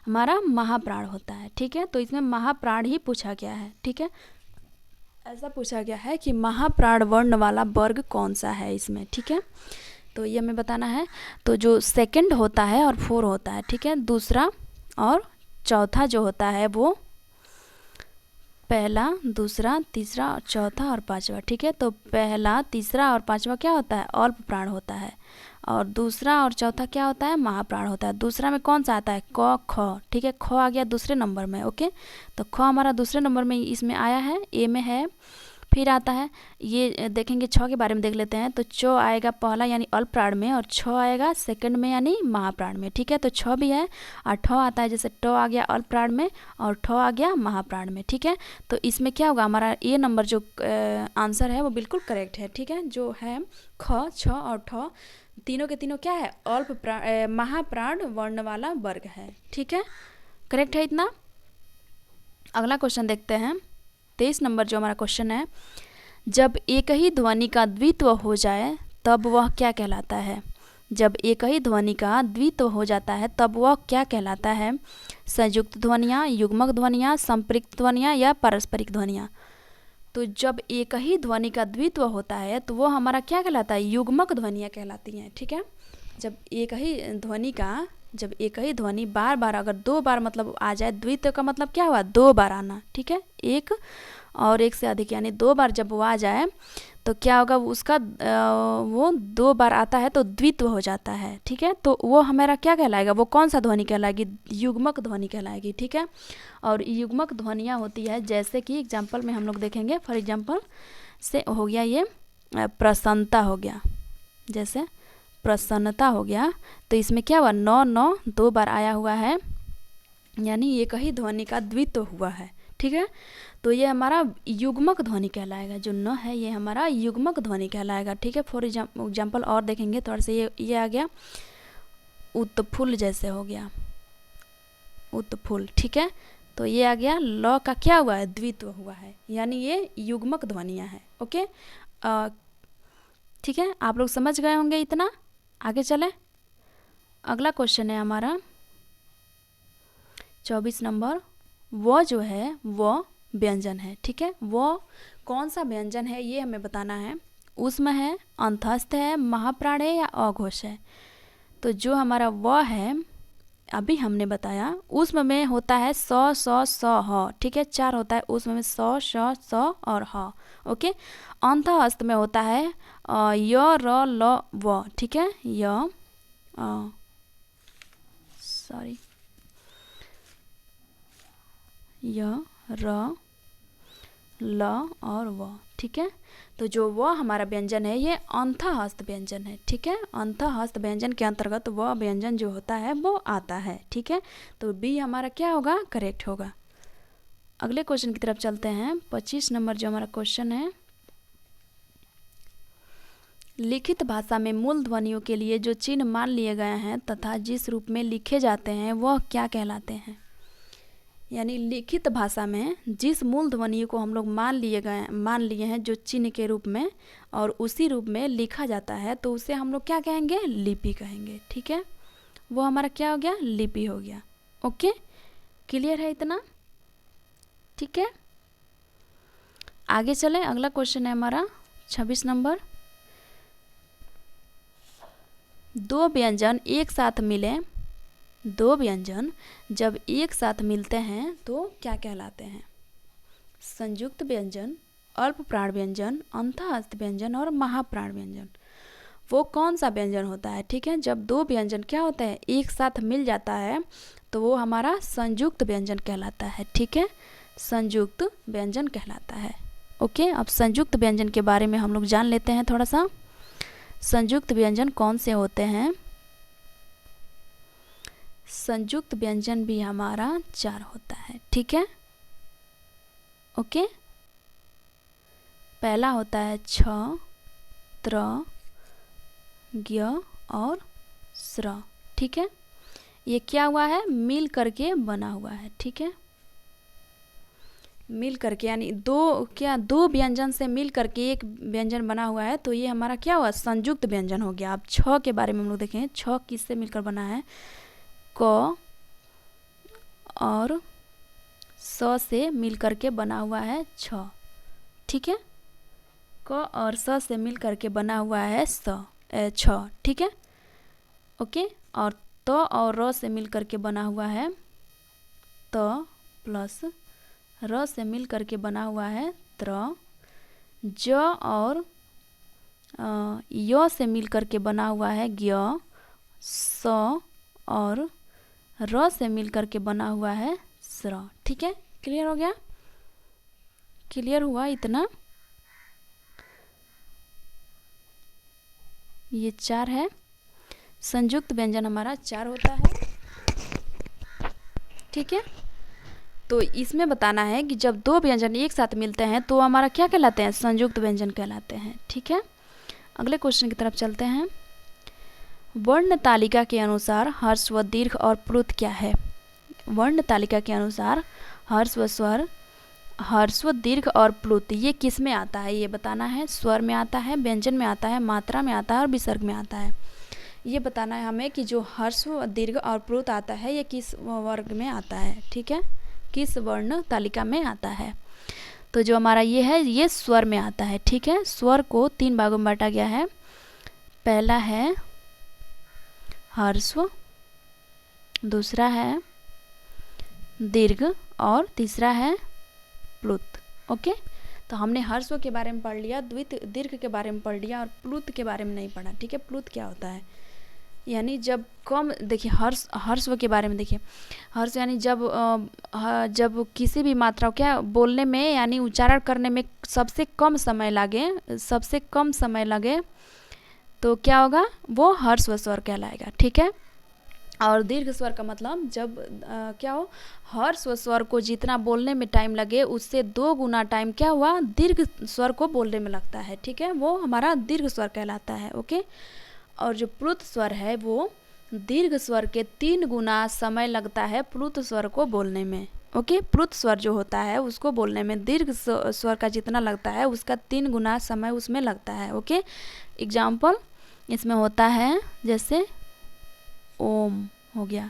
हमारा महाप्राण होता है। ठीक है, तो इसमें महाप्राण ही पूछा गया है। ठीक है, ऐसा पूछा गया है कि महाप्राण वर्ण वाला वर्ग कौन सा है इसमें। ठीक है, तो ये हमें बताना है। तो जो सेकंड होता है और 4 होता है। ठीक है, दूसरा और चौथा जो होता है वो पहला, दूसरा, तीसरा और चौथा और पांचवा। ठीक है, तो पहला, तीसरा और पांचवा क्या होता है, अल्प प्राण होता है, और दूसरा और चौथा क्या होता है, महाप्राण होता है। दूसरा में कौन सा आता है, क, ख। ठीक है, ख आ गया दूसरे नंबर में। ओके, तो ख हमारा दूसरे नंबर में इसमें आया है, ए में है। फिर आता है, ये देखेंगे, छ के बारे में देख लेते हैं। तो च आएगा पहला यानी अल्प प्राण में, और छ आएगा सेकंड में यानी महाप्राण में। ठीक है, तो छ भी है, और ठ आता है, जैसे ट आ गया अल्प प्राण में और ठ आ गया महाप्राण में। ठीक है, तो इसमें क्या होगा, हमारा ए नंबर जो आंसर है वो बिल्कुल करेक्ट है। ठीक है, जो है ख, छ और ठ तीनों के तीनों क्या है, अल्प महाप्राण वर्ण वाला वर्ग है। ठीक है, करेक्ट है इतना। अगला क्वेश्चन देखते हैं, 23 नंबर जो हमारा क्वेश्चन है। जब एक ही ध्वनि का द्वित्व हो जाए तब वह क्या कहलाता है। जब एक ही ध्वनि का द्वित्व हो जाता है तब वह क्या कहलाता है। संयुक्त ध्वनियाँ, युग्मक ध्वनियाँ, संपृक्त ध्वनियाँ या पारस्परिक ध्वनियाँ। तो जब एक ही ध्वनि का द्वित्व होता है तो वो हमारा क्या कहलाता है, युग्मक ध्वनियाँ कहलाती हैं। ठीक है, जब एक ही ध्वनि बार बार अगर 2 बार मतलब आ जाए, द्वित्व का मतलब क्या हुआ, 2 बार आना। ठीक है, एक और एक से अधिक यानी 2 बार जब वो आ जाए तो क्या होगा, उसका वो 2 बार आता है तो द्वित्व हो जाता है। ठीक है, तो वो हमारा क्या कहलाएगा, वो कौन सा ध्वनि कहलाएगी, युग्मक ध्वनि कहलाएगी। ठीक है, और युग्मक ध्वनियाँ होती है जैसे कि एग्जाम्पल में हम लोग देखेंगे। फॉर एग्जाम्पल से हो गया ये प्रसन्नता हो गया। जैसे प्रसन्नता हो गया, तो इसमें क्या हुआ, न न 2 बार आया हुआ है, यानी एक ही ध्वनि का द्वित्व हुआ है। ठीक है, तो ये हमारा युग्मक ध्वनि कहलाएगा। जो न है ये हमारा युग्मक ध्वनि कहलाएगा। ठीक है, फॉर एग्जाम्पल और देखेंगे थोड़ा सा। ये आ गया उत्फुल्ल जैसे हो गया, उत्फुल्ल। ठीक है, तो ये आ गया ल का क्या हुआ है, द्वित्व हुआ है, यानी ये युग्मक ध्वनियाँ हैं। ओके, ठीक है, आप लोग समझ गए होंगे इतना। आगे चले, अगला क्वेश्चन है हमारा 24 नंबर। वो जो है वो व्यंजन है। ठीक है, वो कौन सा व्यंजन है ये हमें बताना है। ऊष्म है, अंतस्थ है, महाप्राण है या अघोष है। तो जो हमारा वो है अभी हमने बताया, ऊष्म में होता है स स ह। ठीक है, 4 होता है ऊष्म में, स श स और ह। ओके, अंतहस्त में होता है य र ल व। ठीक है, य र ल और व। ठीक है, तो जो व हमारा व्यंजन है ये अंतःहस्त व्यंजन है। ठीक है, अंतःहस्त व्यंजन के अंतर्गत वह व्यंजन जो होता है वो आता है। ठीक है, तो बी हमारा क्या होगा, करेक्ट होगा। अगले क्वेश्चन की तरफ चलते हैं। 25 नंबर जो हमारा क्वेश्चन है, लिखित भाषा में मूल ध्वनियों के लिए जो चिन्ह मान लिए गए हैं तथा जिस रूप में लिखे जाते हैं वह क्या कहलाते हैं। यानी लिखित भाषा में जिस मूल ध्वनियों को हम लोग मान लिए हैं जो चिन्ह के रूप में, और उसी रूप में लिखा जाता है, तो उसे हम लोग क्या कहेंगे, लिपि कहेंगे। ठीक है, वो हमारा क्या हो गया, लिपि हो गया। ओके, क्लियर है इतना। ठीक है, आगे चले, अगला क्वेश्चन है हमारा 26 नंबर। 2 व्यंजन एक साथ मिले, 2 व्यंजन जब एक साथ मिलते हैं तो क्या कहलाते हैं। संयुक्त व्यंजन, अल्प प्राण व्यंजन, अंतःहस्त व्यंजन और महाप्राण व्यंजन। वो कौन सा व्यंजन होता है। ठीक है, जब 2 व्यंजन क्या होता है, एक साथ मिल जाता है तो वो हमारा संयुक्त व्यंजन कहलाता है। ठीक है, संयुक्त व्यंजन कहलाता है। ओके, अब संयुक्त व्यंजन के बारे में हम लोग जान लेते हैं थोड़ा सा। संयुक्त व्यंजन कौन से होते हैं। संयुक्त व्यंजन भी हमारा 4 होता है। ठीक है, ओके, पहला होता है छ, त्र, ज्ञ और स्र। ठीक है, ये क्या हुआ है, मिल करके बना हुआ है। ठीक है, मिल करके, यानी दो व्यंजन से मिल करके एक व्यंजन बना हुआ है, तो ये हमारा क्या हुआ, संयुक्त व्यंजन हो गया। अब छ के बारे में हम लोग देखें, छ किससे मिलकर बना है, क और स से मिल करके बना हुआ है छ। ठीक है, क और स से मिल करके बना हुआ है छ। ठीक है, ओके, और त और र से मिल करके बना हुआ है त, प्लस र से मिल करके बना हुआ है त्र, ज और य से मिल करके बना हुआ है ज्ञ, स और र से मिल करके बना हुआ है स्र। ठीक है, क्लियर हो गया, क्लियर हुआ इतना। ये 4 है, संयुक्त व्यंजन हमारा 4 होता है। ठीक है, तो इसमें बताना है कि जब 2 व्यंजन एक साथ मिलते हैं तो हमारा क्या कहलाते हैं, संयुक्त व्यंजन कहलाते हैं। ठीक है, अगले क्वेश्चन की तरफ चलते हैं। वर्ण तालिका के अनुसार ह्रस्व, दीर्घ और प्लुत क्या है। वर्ण तालिका के अनुसार ह्रस्व, स्वर, ह्रस्व, दीर्घ और प्लुत ये किस में आता है ये बताना है। स्वर में आता है, व्यंजन में आता है, मात्रा में आता है और विसर्ग में आता है। ये बताना है हमें कि जो ह्रस्व, दीर्घ और प्लुत आता है ये किस वर्ग में आता है। ठीक है, किस वर्ण तालिका में आता है। तो जो हमारा ये है ये स्वर में आता है। ठीक है, स्वर को 3 भागों में बांटा गया है। पहला है ह्रस्व, दूसरा है दीर्घ और तीसरा है प्लुत। ओके, तो हमने ह्रस्व के बारे में पढ़ लिया, दीर्घ के बारे में पढ़ लिया और प्लुत के बारे में नहीं पढ़ा। ठीक है, प्लुत क्या होता है, यानी कम, देखिए ह्रस्व के बारे में देखिए, ह्रस्व यानी जब किसी भी मात्रा क्या बोलने में यानी उच्चारण करने में सबसे कम समय लगे तो क्या होगा, वो ह्रस्व स्वर कहलाएगा। ठीक है। और दीर्घ स्वर का मतलब जब क्या हो, ह्रस्व स्वर को जितना बोलने में टाइम लगे उससे 2 गुना टाइम क्या हुआ, दीर्घ स्वर को बोलने में लगता है। ठीक है, वो हमारा दीर्घ स्वर कहलाता है। ओके। और जो प्लुत स्वर है वो दीर्घ स्वर के 3 गुना समय लगता है प्लुत स्वर को बोलने में। ओके। प्लुत स्वर जो होता है उसको बोलने में दीर्घ स्वर का जितना लगता है उसका 3 गुना समय उसमें लगता है। ओके। एग्जाम्पल इसमें होता है जैसे ओम हो गया,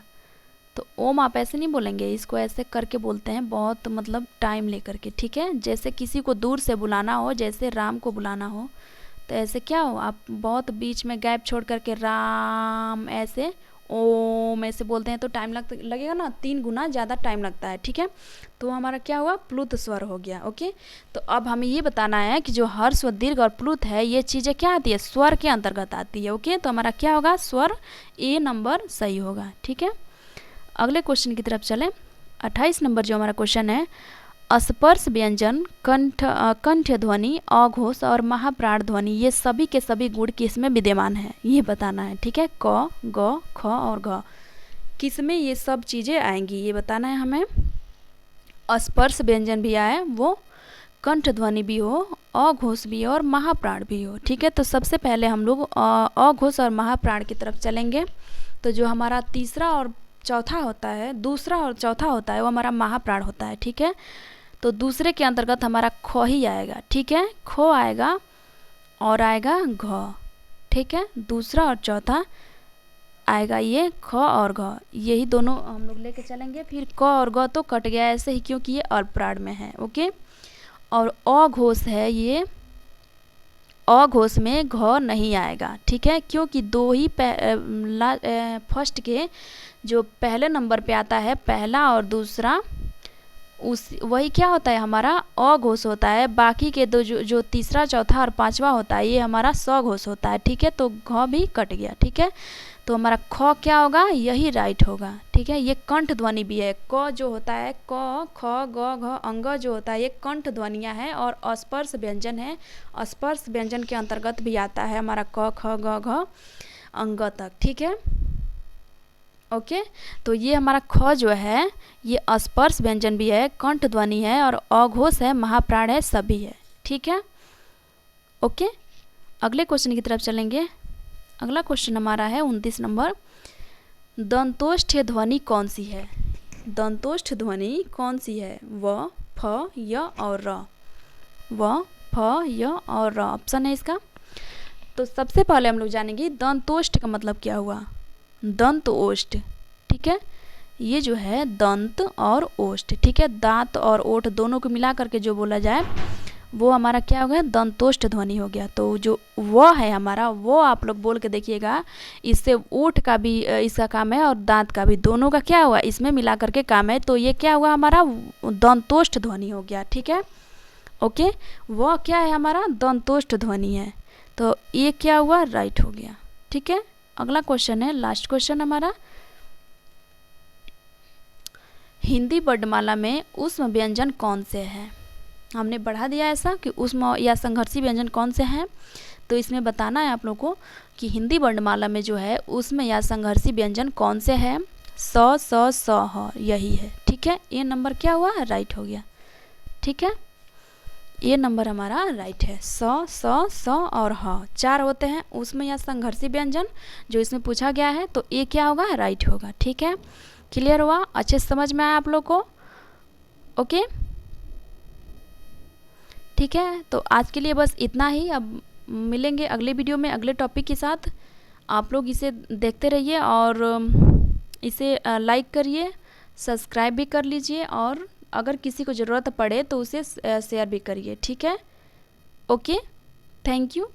तो ओम आप ऐसे नहीं बोलेंगे, इसको ऐसे करके बोलते हैं, बहुत मतलब टाइम लेकर के। ठीक है। जैसे किसी को दूर से बुलाना हो, जैसे राम को बुलाना हो, तो ऐसे क्या हो, आप बहुत बीच में गैप छोड़ करके राम ऐसे ओम ऐसे बोलते हैं तो टाइम लगेगा ना, 3 गुना ज़्यादा टाइम लगता है। ठीक है। तो हमारा क्या हुआ, प्लुत स्वर हो गया। ओके। तो अब हमें ये बताना है कि जो ह्रस्व, दीर्घ और प्लुत है ये चीज़ें क्या आती है, स्वर के अंतर्गत आती है। ओके। तो हमारा क्या होगा, स्वर ए नंबर सही होगा। ठीक है। अगले क्वेश्चन की तरफ चलें। 28 नंबर जो हमारा क्वेश्चन है, स्पर्श व्यंजन, कंठ ध्वनि, अघोष और महाप्राण ध्वनि ये सभी के सभी गुण किसमें विद्यमान है, ये बताना है। ठीक है। क, ग, ख और घ किसमें ये सब चीज़ें आएंगी ये बताना है हमें। स्पर्श व्यंजन भी आए, वो कंठ ध्वनि भी हो, अघोष भी हो और महाप्राण भी हो। ठीक है। तो सबसे पहले हम लोग अघोष और महाप्राण की तरफ चलेंगे। तो जो हमारा तीसरा और चौथा होता है, दूसरा और चौथा होता है, वो हमारा महाप्राण होता है। ठीक है। तो दूसरे के अंतर्गत हमारा ख ही आएगा। ठीक है। खो आएगा और आएगा घ। ठीक है। दूसरा और चौथा आएगा ये ख और घ, यही दोनों हम लोग लेके चलेंगे। फिर क और ग तो कट गया ऐसे ही, क्योंकि ये अल्पप्राण में है। ओके। और अघोष है, ये अघोष में घ नहीं आएगा। ठीक है। क्योंकि दो ही फर्स्ट के जो पहले नंबर पे आता है पहला और दूसरा, उस वही क्या होता है, हमारा अघोष होता है। बाकी के दो जो तीसरा, चौथा और पांचवा होता है ये हमारा सघोष होता है। ठीक है। तो घ भी कट गया। ठीक है। तो हमारा ख क्या होगा, यही राइट होगा। ठीक है। ये कंठ ध्वनि भी है। क जो होता है, क, ख, ग, घ, अंग जो होता है ये कंठ ध्वनियाँ हैं और स्पर्श व्यंजन है। स्पर्श व्यंजन के अंतर्गत भी आता है हमारा क, ख, ग, घ, अंग तक। ठीक है। ओके। तो ये हमारा ख जो है ये स्पर्श व्यंजन भी है, कंठ ध्वनि है और अघोष है, महाप्राण है, सभी है। ठीक है। ओके। अगले क्वेश्चन की तरफ चलेंगे। अगला क्वेश्चन हमारा है 29 नंबर, दंतोष्ठ ध्वनि कौन सी है, दंतोष्ठ ध्वनि कौन सी है, व, फ, य और र, व, फ, य और र ऑप्शन है इसका। तो सबसे पहले हम लोग जानेंगे दंतोष्ठ का मतलब क्या हुआ, दंत ओष्ठ। ठीक है। ये जो है दंत और ओष्ठ। ठीक है। दांत और ओठ दोनों को मिला करके जो बोला जाए वो हमारा क्या हो गया, दंतोष्ठ ध्वनि हो गया। तो जो वो है हमारा, वो आप लोग बोल के देखिएगा, इससे ओठ का भी इसका काम है और दांत का भी, दोनों का क्या हुआ, इसमें मिला करके काम है। तो ये क्या हुआ, हमारा दंतोष्ठ ध्वनि हो गया। ठीक है। ओके। वो क्या है, हमारा दंतोष्ठ ध्वनि है। तो ये क्या हुआ, राइट हो गया। ठीक है। अगला क्वेश्चन है, लास्ट क्वेश्चन हमारा, हिंदी वर्णमाला में ऊष्म व्यंजन कौन से हैं। हमने बढ़ा दिया ऐसा कि ऊष्म या संघर्षी व्यंजन कौन से हैं। तो इसमें बताना है आप लोगों को कि हिंदी वर्णमाला में जो है ऊष्म या संघर्षी व्यंजन कौन से हैं, स, स, ह, यही है। ठीक है। ये नंबर क्या हुआ, राइट हो गया। ठीक है। ये नंबर हमारा राइट है। स, स और ह 4 होते हैं ऊष्म या संघर्षी व्यंजन जो इसमें पूछा गया है। तो ये क्या होगा, राइट होगा। ठीक है। क्लियर हुआ, अच्छे से समझ में आया आप लोग को। ओके। ठीक है। तो आज के लिए बस इतना ही। अब मिलेंगे अगले वीडियो में अगले टॉपिक के साथ। आप लोग इसे देखते रहिए और इसे लाइक करिए, सब्सक्राइब भी कर लीजिए और अगर किसी को ज़रूरत पड़े तो उसे शेयर भी करिए। ठीक है। ओके। Thank you.